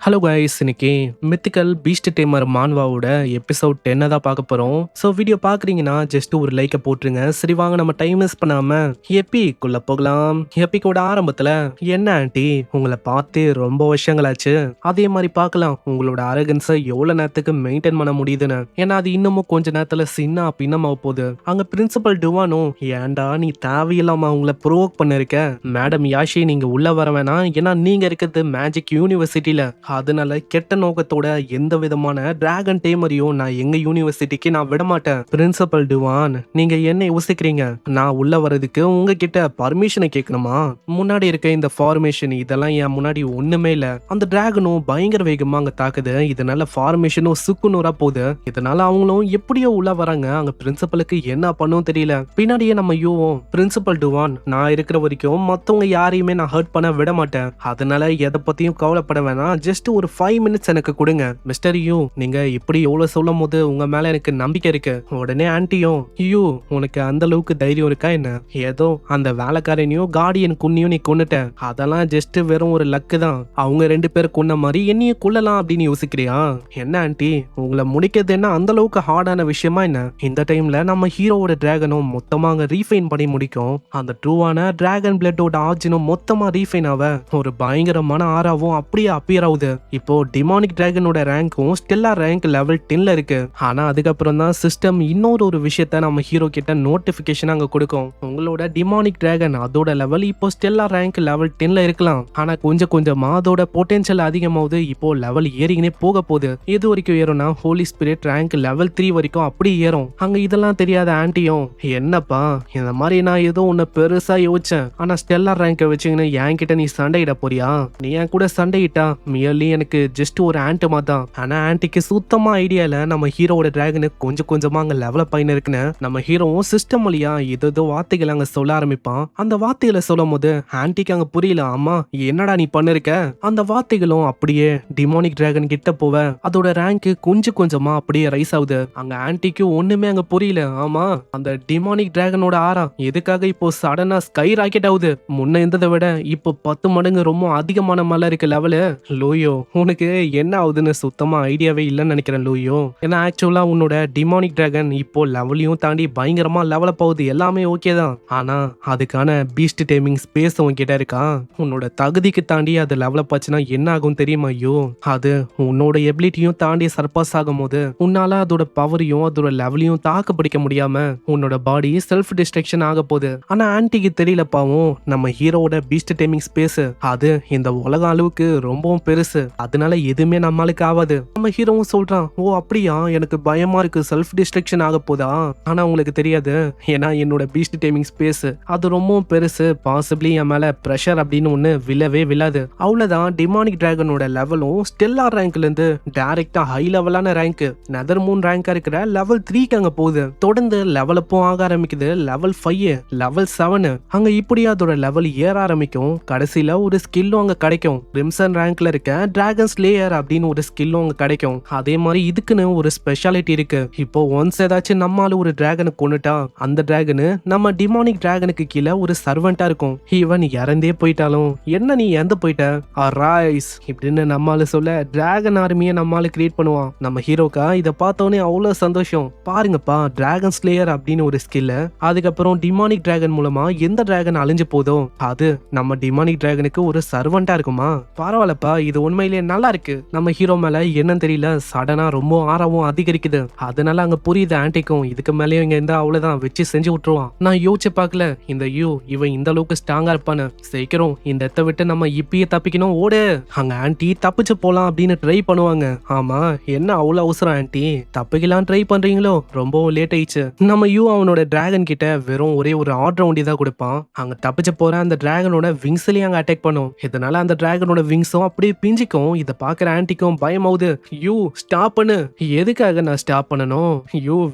Hello guys, இன்னைக்கு mythical Beast tamer மான்வாவோட episode 10 தான் பார்க்க போறோம். ஸோ வீடியோ பார்க்குறீங்கன்னா ஜஸ்ட் ஒரு லைக்கை போட்டுருங்க. சரி வாங்க நம்ம டைம் வேஸ்ட் பண்ணாம எப்பிக்குள்ள போகலாம். எப்பிக்கோட ஆரம்பத்துல என்ன ஆண்டி உங்களை பார்த்து ரொம்ப வருஷங்களாச்சு, அதே மாதிரி பார்க்கலாம் உங்களோட அரகன்ஸை எவ்வளவு நேரத்துக்கு மெயின்டைன் பண்ண முடியுதுன்னு. ஏன்னா அது இன்னமும் கொஞ்ச நேரத்துல சின்ன பின்னமாக போகுது. அங்க பிரின்சிபல் டுவானும் ஏன்டா நீ தேவையில்லாம உங்களை ப்ரோவோக் பண்ணிருக்க மேடம் யாஷி, நீங்க உள்ள வர வேணாம், ஏன்னா நீங்க இருக்கிறது மேஜிக் யூனிவர்சிட்டியில, அதனால கெட்ட நோக்கத்தோட எந்த விதமான டிராகன் டேமரையும் நான் எங்க யூனிவர்சிட்டிக்கு நான் விட மாட்டேன். பிரின்சிபல் டுவான், நீங்க என்ன யோசிக்கிறீங்க? நான் உள்ள வர்றதுக்கு உங்ககிட்ட பர்மிஷனை கேட்கணுமா? முன்னாடி இருக்க இந்த ஃபார்மேஷன் இதெல்லாம் என் முன்னாடி ஒண்ணுமே இல்ல. அந்த டிராகனும் பயங்கர வேகமா அங்க தாக்குது. இதனால ஃபார்மேஷனும் சுக்குநூறா போகுது. இதனால அவங்களும் எப்படியோ உள்ள வராங்க. அங்க பிரின்சிபலுக்கு என்ன பண்ணும் தெரியல. பின்னாடியே நம்ம யூவும் பிரின்சிபல் டுவான், நான் இருக்கிற வரைக்கும் மத்தவங்க யாரையுமே நான் ஹர்ட் பண்ண விட மாட்டேன், அதனால எதை பத்தியும் கவலைப்பட வேணாம், ஜஸ்ட் ஒரு 5 மினிட்ஸ் எனக்கு கொடுங்க. மிஸ்டர் யூ, நீங்க இப்படி எவ்வளவு சொல்லும் போது உங்க மேல எனக்கு நம்பிக்கை இருக்கு. உடனே ஆன்ட்டியும், யூ உனக்கு அந்த அளவுக்கு தைரியம் இருக்கா என்ன? ஏதோ அந்த வேலைக்காரனையும் கார்டியன் குன்னியும் நீ கொன்னுட்ட, அதெல்லாம் ஜஸ்ட் வெறும் ஒரு லக்கு தான். அவங்க 2 பேர் கொன்ன மாதிரி என்னையும் கொல்லலாம் அப்படின்னு யோசிக்கிறியா? என்ன ஆன்ட்டி, உங்களை முடிக்கிறது என்ன அந்த அளவுக்கு ஹார்டான விஷயமா என்ன? இந்த டைம்ல நம்ம ஹீரோவோட டிராகனும் மொத்தமா அங்க ரீஃபைன் பண்ணி முடிக்கும். அந்த ட்ரூவான டிராகன் பிளட்டோட ஆர்ஜினும் மொத்தமா ரீஃபைன் ஆக ஒரு பயங்கரமான ஆறாவும் அப்படியே அப்பியர் ஆகுது. இப்போ டிமானிக் டிராகனோட ரேங்கும் ஸ்டெல்லா ரேங்க் லெவல் 10ல இருக்கு. ஆனா அதுக்கப்புறம் தான் சிஸ்டம் இன்னொரு விஷயத்த நம்ம ஹீரோ கிட்ட நோட்டிபிகேஷன் அங்க கொடுக்கும். உங்களோட டிமானிக் டிராகன் அதோட லெவல் இப்போ ஸ்டெல்லா ரேங்க் லெவல் 10ல இருக்கலாம், ஆனா கொஞ்சம் கொஞ்சமா அதோட பொட்டன்ஷியல் அதிகமாகுது. இப்போ லெவல் ஏறிக்கினே போக போகுது. எது வரைக்கும் ஏறும்னா ஹோலி ஸ்பிரிட் ரேங்க் லெவல் 3 வரைக்கும் அப்படி ஏறும். அங்க இதெல்லாம் தெரியாத ஆன்ட்டியும், என்னப்பா இந்த மாதிரி நான் ஏதோ ஒன்னு பெருசா யோசிச்சேன், ஆனா ஸ்டெல்லா ரேங்கை வச்சுக்கின்னு என்கிட்ட நீ சண்டையிட போறியா? நீ என் கூட சண்டையிட்டா மியர்லி எனக்கு ஜஸ்ட் ஒரு ஆன்ட்டுமா தான். ஆனா ஆன்ட்டிக்கு சுத்தமா ஐடியா இல்ல நம்ம ஹீரோவோட டிராகனு கொஞ்சம் கொஞ்சமா அங்க லெவலப் ஆயின்னு இருக்குன்னு. நம்ம ஹீரோவும் சிஸ்டம் வழியா ஏதோ வார்த்தைகள் அங்க சொல்ல ஆரம்பிப்பான். அந்த வார்த்தைகளை சொல்லும் போது ஆன்ட்டிக்கு அங்க புரியல. ஆமா என்னடா நீ பண்ணிருக்க? அந்த வார்த்தைகளும் அப்படியே டிமானிக் டிராகன் கிட்ட போவ அதோட ரேங்க் கொஞ்சம் கொஞ்சமா அப்படியே ரைஸ் ஆகுது. அங்க ஆன்ட்டிக்கு ஒண்ணுமே அங்க புரியல. ஆமா அந்த டிமானிக் டிராகனோட ஆரா எதுக்காக இப்போ சடனா ஸ்கை ராக்கெட் ஆகுது? முன்ன இருந்ததை விட இப்போ 10 மடங்கு ரொம்ப அதிகமான மேல இருக்கு லெவலு. லூயோ, உனக்கு என்ன ஆகுதுன்னு சுத்தமா ஐடியாவே இல்லைன்னு நினைக்கிறேன் லூயோ. ஏன்னா ஆக்சுவலா உன்னோட டிமானிக் டிராகன் இப்போ லெவலையும் தாண்டி பயங்கரமா லெவலப் ஆகுது, எல்லாமே ஓகே தான். ஆனா அதுக்கான பீஸ்ட் டேமிங் ஸ்பேஸ் உன்கிட்ட இருக்கா? உன்னோட தகுதிக்கு தாண்டி அது லெவலப் ஆச்சுன்னா என்ன ஆகும் தெரியுமா? ஐயோ, அது உன்னோட எபிலிட்டியும் தாண்டி சர்பாஸ் ஆகும் போது உன்னால அதோட பவரையும் அதோட லெவலையும் தாக்கு பிடிக்க முடியாம உன்னோட பாடி செல்ஃப் டிஸ்ட்ரக்ஷன் ஆக போகுது. ஆனா ஆன்ட்டிக்கு தெரியல பாவம், நம்ம ஹீரோவோட பீஸ்ட் டேமிங் ஸ்பேஸ் அது இந்த உலக அளவுக்கு ரொம்பவும் பெருசு, அதனால எதுவுமே நம்மளுக்கு ஆகாது. நம்ம ஹீரோவும் சொல்றான், ஓ அப்படியா, எனக்கு பயமா இருக்கு, செல்ஃப் டிஸ்ட்ரக்ஷன் ஆக போதா? ஆனா உங்களுக்கு தெரியாது, ஏன்னா என்னோட பீஸ்ட் டேமிங் ஸ்பேஸ் அது ரொம்பவும் பெருசு, பாசிபிளி என் மேல பிரஷர் அப்படின்னு ஒண்ணு விழவே விழாது. அவ்வளவுதான். டிமானிக் டிராகனோட லெவலும் ஸ்டெல்லார் ரேங்க்ல இருந்து டைரக்டா ஹை லெவலான ரேங்க் நெதர் மூன் ரேங்கா இருக்கிற லெவல் 3க்கு அங்க போகுது. தொடர்ந்து லெவல் அப்போ ஆக ஆரம்பிக்குது. லெவல் 5, லெவல் 7, அங்க இப்படியே அதோட லெவல் ஏற ஆரம்பிக்கும். கடைசியில ஒரு ஸ்கில்லும் அங்க கிடைக்கும். ரிம்சன் ரேங்க்ல இருக்க டிராகன் ஸ்லேயர் அப்படின்னு ஒரு ஸ்கில்லும் அங்க கிடைக்கும். அதே மாதிரி இதுக்குன்னு ஒரு ஸ்பெஷாலிட்டி இருக்கு. இப்போ ஒன்ஸ் ஏதாச்சும் நம்மால ஒரு டிராகனை கொண்டுட்டா அந்த டிராகனு நம்ம டிமானிக் டிராகனுக்கு கீழே ஒரு சர்வெண்டா இருக்கும். ஈவன் இறந்தே போயிட்டாலும், என்ன நீ இறந்து போயிட்ட ரைஸ் இப்படின்னு நம்மால சொல்ல டிராகன் ஆர்மியை நம்மால கிரியேட் பண்ணுவான். நம்ம ஹீரோக்கா இதை பார்த்தோன்னே அவ்வளவு சந்தோஷம். பாருங்கப்பா, டிராகன் ஸ்லேயர் அப்படின்னு ஒரு ஸ்கில். அதுக்கப்புறம் டிமானிக் டிராகன் மூலமா எந்த டிராகன் அழிஞ்சு போதோ அது நம்ம டிமானிக் டிராகனுக்கு ஒரு சர்வெண்டா இருக்குமா? பரவாயில்லப்பா, இது உண்மையிலேயே நல்லா இருக்கு. நம்ம ஹீரோ மேல என்னன்னு தெரியல, சடனா ரொம்ப ஆர்வம் அதிகரிக்குது. அதனால அங்க புரியுது ஆன்ட்டிக்கும், இதுக்கு மேலேயும் இங்க இருந்தா அவ்வளவுதான், வச்சு செஞ்சு விட்டுருவான். நான் யோசிச்சு பார்க்கல இந்த இவன் இந்த அளவுக்கு ஸ்ட்ராங்கா இருப்பான்னு. சீக்கிரம் இந்த இடத்தை விட்டு நம்ம இப்பயே தப்பிக்கணும், ஓடு. அங்க ஆன்ட்டி தப்பிச்சு போலாம் அப்படின்னு ட்ரை பண்ணுவாங்க. ஆமா, என்ன அவ்வளவு அவசரம் ஆன்ட்டி, தப்பிக்கலாம் ட்ரை பண்றீங்களோ? ரொம்பவும் லேட் ஆயிடுச்சு. நம்ம அவனோட டிராகன் கிட்ட வெறும் ஒரே ஒரு ஆர்டர் ஒண்டி தான் கொடுப்பான். அங்க தப்பிச்சு போற அந்த டிராகனோட விங்ஸ்லயே அங்க அட்டாக் பண்ணும். இதனால அந்த டிராகனோட விங்ஸும் அப்படியே பிஞ்சிக்கும். இதை பாக்குற ஆன்ட்டிக்கும் பயமாவுது. ஸ்டாப் பண்ணு. எதுக்காக நான் ஸ்டாப் பண்ணணும்?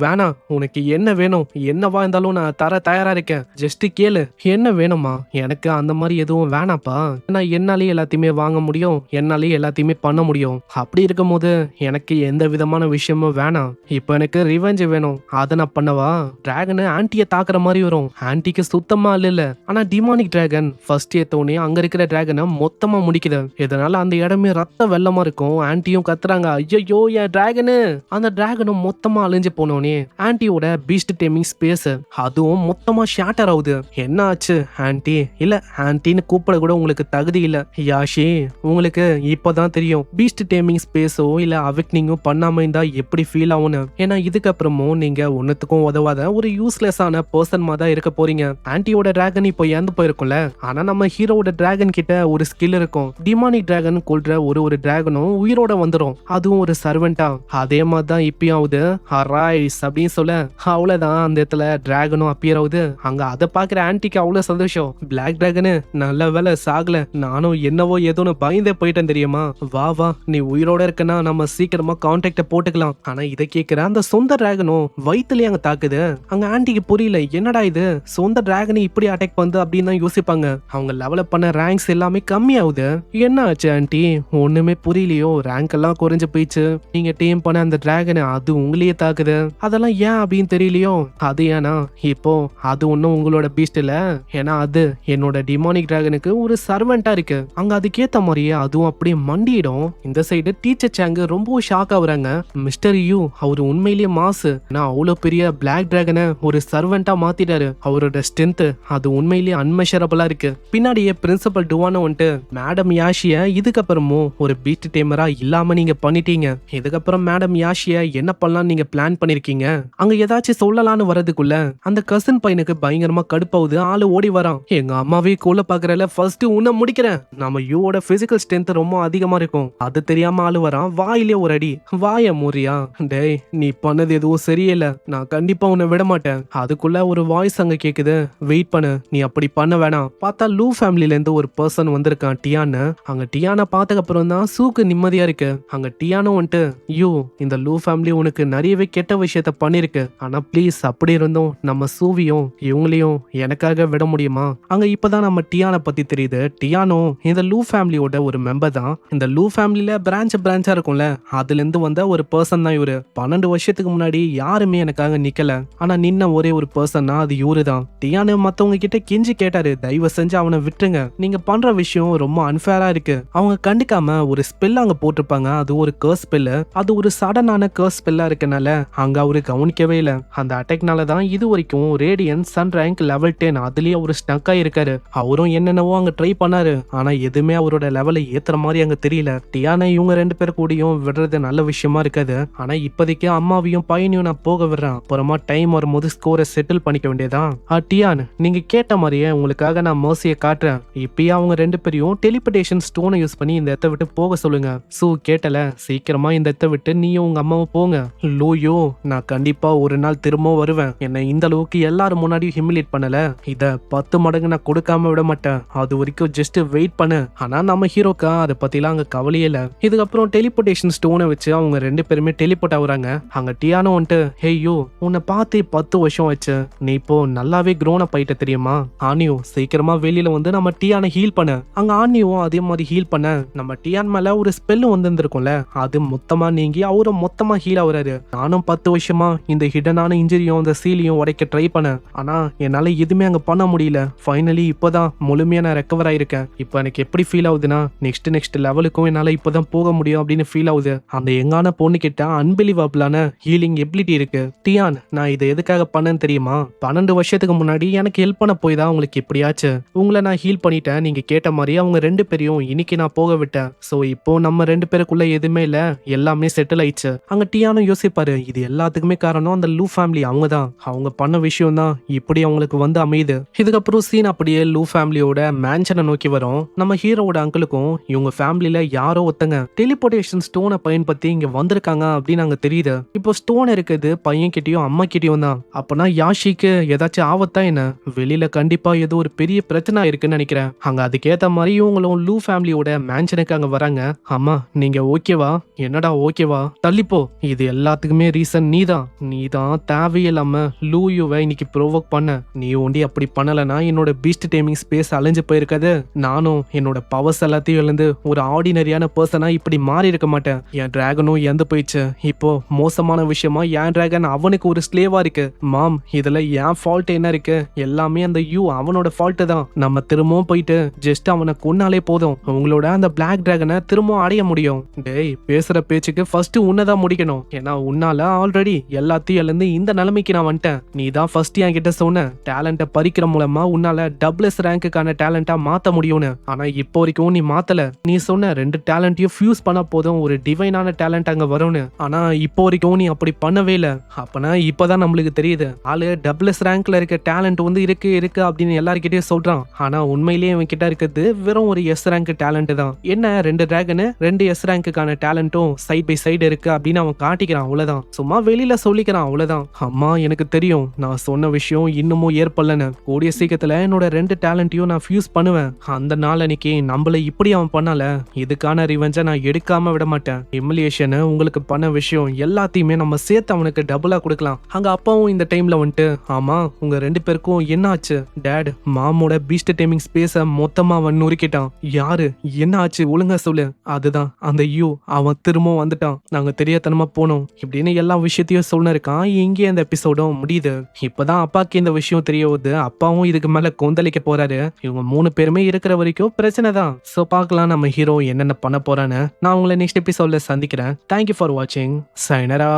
வேணாம், உனக்கு என்ன வேணும்? என்னவா இருந்தாலும் நான் தர தயாரா இருக்கேன், ஜஸ்ட் கேளு. என்ன வேணுமா? எனக்கு அந்த மாதிரி எதுவும் வேணாப்பா. நான் என்னாலே எல்லாத்தையுமே வாங்க முடியும், என்னாலே எல்லாத்தையுமே பண்ண முடியும். அப்படி இருக்கும் போது எனக்கு எந்த விதமான விஷயமும் வேணாம். இப்போ எனக்கு ரிவெஞ்ச் வேணும், அதை நான் பண்ணவா? டிராகனு ஆன்ட்டியை தாக்குற மாதிரி வரும். ஆன்ட்டிக்கு சுத்தமா இல்ல. ஆனா டிமானிக் டிராகன் ஃபர்ஸ்ட் ஏத்தோனே அங்க இருக்கிற டிராகனை மொத்தமா முடிக்குது. இதனால அந்த இடமே ரத்த வெள்ளமா இருக்கும். ஆன்ட்டியும் கத்துறாங்க, ஐயோ என் டிராகனு. அந்த டிராகனும் மொத்தமா அழிஞ்சு போனோனே ஆன்ட்டியோட பீஸ்ட் டேமிங் ஸ்பேஸ் அதுவும் மொத்தமா ஷேட்டர் ஆகுது. என்ன ஆச்சு ஆன்ட்டி? இல்ல ஆன்ட்டின்னு கூப்பிட கூட உங்களுக்கு தகுதி இல்ல யாஷி. உங்களுக்கு இப்பதான் தெரியும் பீஸ்ட் டேமிங் ஸ்பேஸோ இல்ல அவிக்னிங்கோ பண்ணாம இருந்தா எப்படி ஃபீல் ஆகும்னு. ஏன்னா இதுக்கப்புறமும் நீங்க ஒன்னுத்துக்கும் உதவாத ஒரு யூஸ்லெஸ்ஸான பர்சன் மாதிரி தான் இருக்க போறீங்க. ஆன்ட்டியோட டிராகன் இப்போ இறந்து போயிருக்கும்ல, ஆனா நம்ம ஹீரோவோட டிராகன் கிட்ட ஒரு ஸ்கில் இருக்கும். டிமானிக் டிராகன் கொல்ற ஒரு டிராகனும் உயிரோட வந்துரும், அதுவும் ஒரு சர்வெண்டா. அதே மாதிரி தான் இப்பயும் ஆகுது. அரைஸ் அப்படின்னு சொல்ல அவ்வளவுதான், அந்த இடத்துல டிராகனும் அப்பியர் ஆகுது. அங்க அதை பாக்குற ஆன்ட்டிக்கு அவ்வளவு சந்தோஷம். பிளாக் டிராகனு நல்ல வேலை சாகல, நானும் என்னவோ ஏதோன்னு பயந்தே போயிட்டேன் தெரியுமா. வா வா, நீ உயிரோட இருக்கனா நம்ம சீக்கிரமா கான்டாக்ட போட்டுக்கலாம். ஆனா இதை கேட்கிற அந்த சொந்த டிராகனும் வயிற்றுலயே அங்க தாக்குது. அங்க ஆன்ட்டிக்கு புரியல, என்னடா இது சொந்த டிராகனை இப்படி அட்டாக் பண்ணுது அப்படின்னு தான் யோசிப்பாங்க. அவங்க லெவலப் பண்ண ரேங்க்ஸ் எல்லாமே கம்மி ஆகுது. என்ன ஆச்சு ஆன்ட்டி? ஒண்ணுமே புரியலையோ? ரேங்க் எல்லாம் குறைஞ்சு போயிடுச்சு. நீங்க டீம் பண்ண அந்த டிராகனை அது உங்களையே தாக்குது, அதெல்லாம் ஏன் அப்படின்னு தெரியலையோ? அது ஏன்னா இப்போ அது ஒன்னும் உங்களோட பீஸ்ட் இல்ல, ஏன்னா அது என்னோட டிமானிக் டிராகனுக்கு ஒரு சர்வெண்டா இருக்கு. அங்க அதுக்கேத்த மாதிரியே அதுவும் அப்படியே மண்டிடும். இந்த சைடு டீச்சர் சாங் ரொம்ப ஷாக் ஆகுறாங்க. மிஸ்டர் யூ அவரு உண்மையிலேயே மாசு, நான் அவ்வளவு பெரிய பிளாக் டிராகனை ஒரு சர்வெண்டா மாத்திட்டாரு. அவரோட ஸ்ட்ரென்த் அது உண்மையிலேயே அன்மெஷரபிளா இருக்கு. பின்னாடியே பிரின்சிபல் டுவானோ வந்துட்டு, மேடம் யாஷிய இதுக்கப்புறமும் ஒரு பீஸ்ட் டேமரா இல்லாம நீங்க பண்ணிட்டீங்க. இதுக்கப்புறம் மேடம் யாஷிய என்ன பண்ணலாம் நீங்க பிளான் பண்ணிருக்கீங்க? அங்க ஏதாச்சும் சொல்லலான்னு வரதுக்குள்ள அந்த கசின் பையனுக்கு பயங்கரமா கடுப்பாவுது. ஆளு ஓடி வரான். எங்க அம்மாவே கொல்ல பாக்குறல, ஃபர்ஸ்ட் உன்னை முடிக்கிறேன். நம்ம யூவோட பிசிக்கல் ஸ்ட்ரென்த் ரொம்ப அதிகமா இருக்கும், அது தெரியாம ஆளு வரான். வாயிலே ஒரு அடி. வாய மூறியா? டேய் நீ பண்ணது எதுவும் சரியில்லை, நான் கண்டிப்பா உன்னை விட மாட்டேன். அதுக்குள்ள ஒரு வாய்ஸ் அங்க கேக்குது, வெயிட் பண்ணு, நீ அப்படி பண்ண வேணாம். பார்த்தா லூ ஃபேமிலில இருந்து ஒரு பர்சன் வந்திருக்கான், டியான்னு. அங்க டியானை பார்த்ததுக்கு அப்புறம் தான் சூக்கு நிம்மதியா இருக்கு. அங்க டியானும் வந்துட்டு, யூ இந்த லூ ஃபேமிலி உனக்கு நிறையவே கெட்ட விஷயத்த பண்ணிருக்கு, ஆனா ப்ளீஸ் அப்படி இருந்தும் நம்ம சூவியும் இவங்களையும் எனக்காக விட முடியுமா? அங்க இப்பதான் நம்ம டியானை பத்தி தெரியுது. டியானும் இந்த லூ ஃபேமிலியோட ஒரு மெம்பர் தான். இந்த லூ ஃபேமிலில பிரான்ச்சா இருக்கும்ல, அதுல இருந்து வந்த ஒரு பர்சன் தான் இவரு. 12 வருஷத்துக்கு முன்னாடி யாருமே எனக்காக நிக்கல, ஆனா நின்ன ஒரே ஒரு பர்சன்னா அது இவரு தான். டியானு மத்தவங்க கிட்ட கெஞ்சி கேட்டாரு, தயவு செஞ்சு அவனை விட்டுருங்க, நீங்க பண்ற விஷயம் ரொம்ப அன்ஃபேரா இருக்கு. அவங்க கண்டுக்காம ஒரு ஸ்பெல் அங்க போட்டிருப்பாங்க, அது ஒரு கர்ஸ் ஸ்பெல். அது ஒரு சடனான கர்ஸ் ஸ்பெல்லா இருக்கனால அங்க அவரு கவனிக்கவே இல்ல. அந்த அட்டாக்னால தான் இது வரைக்கும் ரேடியன் சன் ரேங்க் லெவல் 10 அதுலயே அவரு ஸ்டக் ஆயிருக்காரு. அவரும் என்னென்னவோ அங்க ட்ரை பண்ணாரு, ஆனா எதுவுமே அவரோட லெவலை ஏத்துற மாதிரி அங்க தெரியல. டியானை இவங்க 2 பேர் கூடயும் விடுறது நல்ல விஷயமா இருக்காது. ஆனா இப்போதைக்கு அம்மாவையும் பையனையும் நான் போக விடுறேன், அப்புறமா டைம் வரும்போது ஸ்கோரை செட்டில் பண்ணிக்க வேண்டியதான். டியான் நீங்க கேட்ட மாதிரியே உங்களுக்காக நான் மர்சியை காட்டுறேன். இப்பயே அவங்க 2 பேரையும் டெலிபோர்டேஷன் ஸ்டோனை யூஸ் பண்ணி இந்த இடத்த விட்டு போக சொல்லுங்க. சூ கேட்டல, சீக்கிரமா இந்த இடத்த விட்டு நீயும் உங்க அம்மாவும் போங்க. லூயோ நான் கண்டிப்பா ஒரு நாள் திரும்ப வருவேன், என்னை இந்த அளவுக்கு எல்லாரும் முன்னாடியும் ஹிமிலேட் பண்ணல, இத 10 மடங்கு நான் கொடுக்காம விட மாட்டேன், அது வரைக்கும் ஜஸ்ட் வெயிட் பண்ணு. ஆனா நம்ம ஹீரோக்கா அதை பத்திலாம் அங்க கவலையே இல்ல. இதுக்கப்புறம் டெலிபோர்டேஷன் ஸ்டோனை வச்சு அவங்க 2 பேருமே டெலிபோர்ட் ஆகுறாங்க. அங்க டியானோ வந்துட்டு, ஹே யூ உன்னை பார்த்து 10 வருஷம் ஆச்சு, நீ இப்போ நல்லாவே க்ரோன் அப் ஆயிட்ட தெரியுமா? ஆனியோ சீக்கிரமா வெளியில வந்து நம்ம டியானை ஹீல் பண்ண. அங்க ஆனியும் அதே மாதிரி ஹீல் பண்ண நம்ம டியான் மேல ஒரு ஸ்பெல் வந்திருக்கும்ல, அது மொத்தமா நீங்கி அவரும் மொத்தமா ஹீல் ஆகுறாரு. நானும் 10 வருஷமா இந்த ஹிடனான இன்ஜுரியும் இந்த சீலியும் உடைக்க ட்ரை பண்ண, ஆனா என்னால எதுவுமே அங்க பண்ண முடியல. ஃபைனலி இப்பதான் முழுமையா நான் ரெக்கவர் ஆயிருக்கேன். இப்போ எனக்கு எப்படி ஃபீல் ஆகுதுன்னா, நெக்ஸ்ட் லெவலுக்கும் என்னால இப்பதான் போக முடியும் அப்படின்னு ஃபீல் ஆகுது. அந்த எங்கான பொண்ணு கிட்ட அன்பிலீவபிளான ஹீலிங் எபிலிட்டி இருக்கு. டியான் நான் இதை எதுக்காக பண்ணேன்னு தெரியுமா? 12 வருஷத்துக்கு முன்னாடி எனக்கு ஹெல்ப் பண்ண போய் தான் உங்களுக்கு எப்படியாச்சு உங்களை நான் ஹீல் பண்ணிட்டேன். நீங்க கேட்ட மாதிரி அவங்க 2 பேரையும் இன்னைக்கு நான் போக விட்டேன். சோ இப்போ நம்ம 2 பேருக்குள்ள எதுவுமே இல்ல, எல்லாமே செட்டில் ஆயிடுச்சு. அங்க டியானும் யோசிப்பாரு, இது எல்லாத்துக்குமே காரணம் அந்த லூ ஃபேமிலி, அவங்க தான், அவங்க பண்ண விஷயம் தான் இப்படி அவங்களுக்கு வந்து அமையுது. இதுக்கப்புறம் சீன் அப்படியே லூ ஃபேமிலியோட மேன்ஷனை நோக்கி வரும். நம்ம ஹீரோவோட அங்கிளுக்கும் இவங்க ஃபேமிலியில யாரோ ஒருத்தங்க டெலிபோர்டேஷன் ஸ்டோனை பயன்படுத்தி இங்க வந்திருக்காங்க அப்படின்னு அங்க தெரியுது. இப்போ ஸ்டோன் இருக்குது பையன் கிட்டயும் அம்மா கிட்டயும் தான். அப்பனா யாஷிக்கு ஏதாச்சும் ஆபத்தா என்ன? வெளியில கண்டிப்பா ஏதோ ஒரு பெரிய பிரச்சனை இருக்குன்னு நினைக்கிறேன். அங்க அதுக்கேத்த மாதிரி இவங்களும் லூ ஃபேமிலியோட மேன்ஷனுக்கு அங்க வராங்க. அம்மா நீங்க ஓகேவா? என்னடா ஓகேவா? தள்ளிப்போ, இது எல்லாத்துக்குமே ரீசன் நீதான் தேவையில்லாம லூயுவை இன்னைக்கு ப்ரோவோக் பண்ண. நீ ஒண்டி அப்படி பண்ணலனா என்னோட பீஸ்ட் டேமிங் ஸ்பேஸ் அழிஞ்சு போயிருக்காது. நானும் என்னோட பவர்ஸ் எல்லாத்தையும் இழந்து ஒரு ஆர்டினரியான பர்சனா இப்படி மாறி இருக்க மாட்டேன். என் டிராகனும் இறந்து போயிடுச்சு. இப்போ மோசமான விஷயமா என் டிராகன் அவனுக்கு ஒரு ஸ்லேவா இருக்கு. மாம் இதுல என் ஃபால்ட் என்ன இருக்கு? எல்லாமே அந்த யூ அவனோட ஃபால்ட் தான். நம்ம திரும்பவும் போயிட்டு ஜஸ்ட் அவனை கொன்னாலே போதும். உங்களோட அந்த பிளாக் டிராகனை திரும்ப அடைய முடியும். டேய் பேசுற பேச்சுக்கு ஃபர்ஸ்ட் உன்னதான் முடிக்கணும். ஏன்னா உன்னால ஆல்ரெடி எல்லாத்தையும் இழந்து இந்த நிலைமைக்கு நான் வந்துட்டேன். நீ தான் ஃபர்ஸ்ட் என்கிட்ட சொன்ன டேலண்ட்டை பறிக்கிற மூலமா உன்னால டபுள்எஸ் ரேங்க்குக்கான டேலண்டா மாத்த முடியும்னு. ஆனா இப்போ வரைக்கும் நீ மாத்தல. நீ சொன்ன 2 டேலண்ட்டையும் ஃபியூஸ் பண்ண போதும் ஒரு டிவைனான டேலண்ட் அங்க வரும்னு. ஆனா இப்போ வரைக்கும் நீ அப்படி பண்ணவே இல்ல. அப்பனா இப்பதான் நம்மளுக்கு தெரியுது ஆளு டபுள்எஸ் ரேங்க்ல இருக்க டேலண்ட் வந்து இருக்கு அப்படின்னு எல்லார்கிட்டயும் சொல்றான். ஆனா உண்மையிலேயே இவன் கிட்ட இருக்கிறது வெறும் ஒரு எஸ் ரேங்க் டேலண்ட் தான். என்ன 2 டிராகனு 2 எஸ் ரேங்க்குக்கான டேலண்ட்டும் சைட் பை சைடு இருக்கு அப்படின்னு அவன் காட்டிக்கிறான். அவ்வளவுதான், சும்மா வெளியில சொல்லிக்கிறான். அவ்வளவுதான். அம்மா எனக்கு தெரியும் நான் சொன்ன விஷயம் இன்னமும் ஏற்படலன்னு. கூடிய சீக்கிரத்துல என்னோட 2 டேலண்ட்டையும் நான் ஃபியூஸ் பண்ணுவேன். அந்த நாள் அன்னைக்கு நம்மள இப்படி அவன் பண்ணல. இதுக்கான ரிவெஞ்சை நான் எடுக்காம விட மாட்டேன். ஹியூமிலியேஷன் உங்களுக்கு பண்ண விஷயம் எல்லாத்தையுமே நம்ம சேர்த்து அவனுக்கு டபுளா கொடுக்கலாம். அங்க அப்பாவும் இந்த டைம்ல வந்துட்டு, ஆமா உங்க 2 பேருக்கும் என்ன ஆச்சு? டேட் மாமோட பீஸ்ட் டைமிங் ஸ்பேஸ மொத்தமா அவன் நொறுக்கிட்டான். யாரு? என்ன ஆச்சு ஒழுங்கா சொல்லு. அதுதான் அந்த யூ, அவன் திரும்பவும் வந்துட்டான். நாங்க தெரியாதனமா போனோம் இப்படின்னு எல்லா விஷயத்தையும் சொல்லிருக்கான். இங்கே இந்த எபிசோடும் முடியுது. இப்பதான் அப்பாக்கு இந்த விஷயம் தெரிய வருது. அப்பாவும் இதுக்கு மேல கொந்தளிக்க போறாரு. இவங்க 3 பேருமே இருக்கிற வரைக்கும் பிரச்சனை தான். சோ பார்க்கலாம் நம்ம ஹீரோ என்னென்ன பண்ண போறான்னு. நான் உங்களை நெக்ஸ்ட் எபிசோட்ல சந்திக்கிறேன். தேங்க்யூ ஃபார் வாட்சிங். சைனரா.